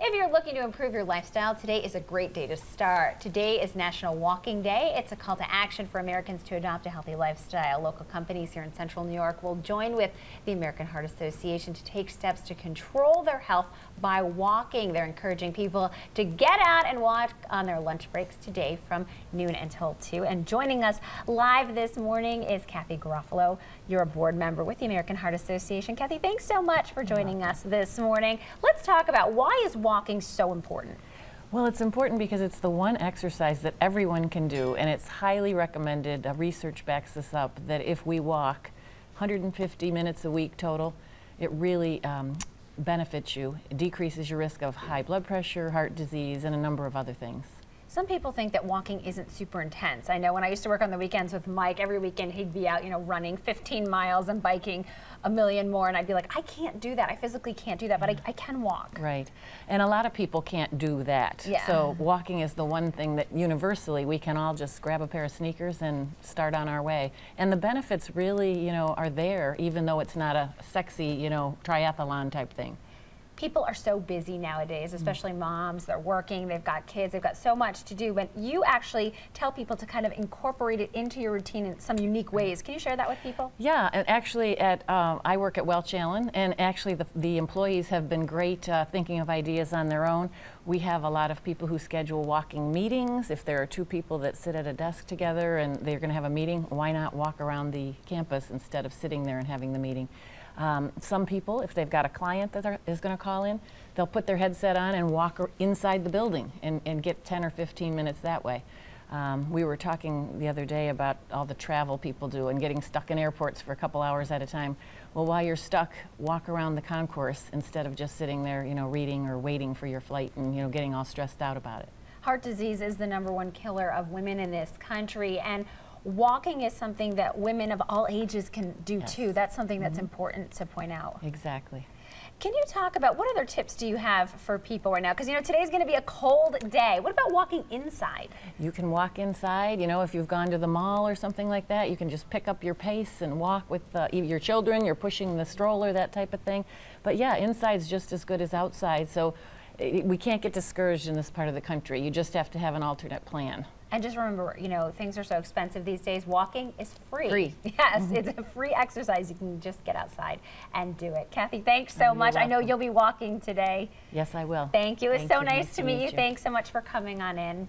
If you're looking to improve your lifestyle, today is a great day to start. Today is National Walking Day. It's a call to action for Americans to adopt a healthy lifestyle. Local companies here in Central New York will join with the American Heart Association to take steps to control their health by walking. They're encouraging people to get out and walk on their lunch breaks today from noon until 2. And joining us live this morning is Kathy Garofalo. You're a board member with the American Heart Association. Kathy, thanks so much for joining us this morning. Let's talk about why is walking so important? Well, it's important because it's the one exercise that everyone can do, and it's highly recommended. Research backs this up, that if we walk 150 minutes a week total, it really benefits you. It decreases your risk of high blood pressure, heart disease, and a number of other things. Some people think that walking isn't super intense. I know when I used to work on the weekends with Mike, every weekend he'd be out, running 15 miles and biking a million more, and I'd be like, I can't do that. I physically can't do that, but I can walk. Right. And a lot of people can't do that. Yeah. So walking is the one thing that universally we can all just grab a pair of sneakers and start on our way. And the benefits really, are there, even though it's not a sexy, triathlon type thing. People are so busy nowadays, especially moms. They're working, they've got kids, they've got so much to do. But you actually tell people to kind of incorporate it into your routine in some unique ways. Can you share that with people? Yeah, and actually I work at Welch Allen, and actually the employees have been great thinking of ideas on their own. We have a lot of people who schedule walking meetings. If there are two people that sit at a desk together and they're going to have a meeting, why not walk around the campus instead of sitting there and having the meeting? Some people, if they've got a client that is going to call in, they'll put their headset on and walk inside the building and get 10 or 15 minutes that way. We were talking the other day about all the travel people do and getting stuck in airports for a couple hours at a time. Well, while you're stuck, walk around the concourse instead of just sitting there, reading or waiting for your flight and, getting all stressed out about it. Heart disease is the #1 killer of women in this country, and walking is something that women of all ages can do too. That's something that's important to point out. Exactly. Can you talk about what other tips do you have for people right now? Because today's going to be a cold day. What about walking inside? You can walk inside. If you've gone to the mall or something like that, you can just pick up your pace and walk with your children. You're pushing the stroller, that type of thing. But yeah, inside's just as good as outside. So we can't get discouraged in this part of the country. You just have to have an alternate plan. And just remember, things are so expensive these days. Walking is free. Free. Yes, it's a free exercise. You can just get outside and do it. Kathy, thanks so much. Welcome. I know you'll be walking today. Yes, I will. Thank you. It's so nice to meet you. you. Thanks so much for coming on in.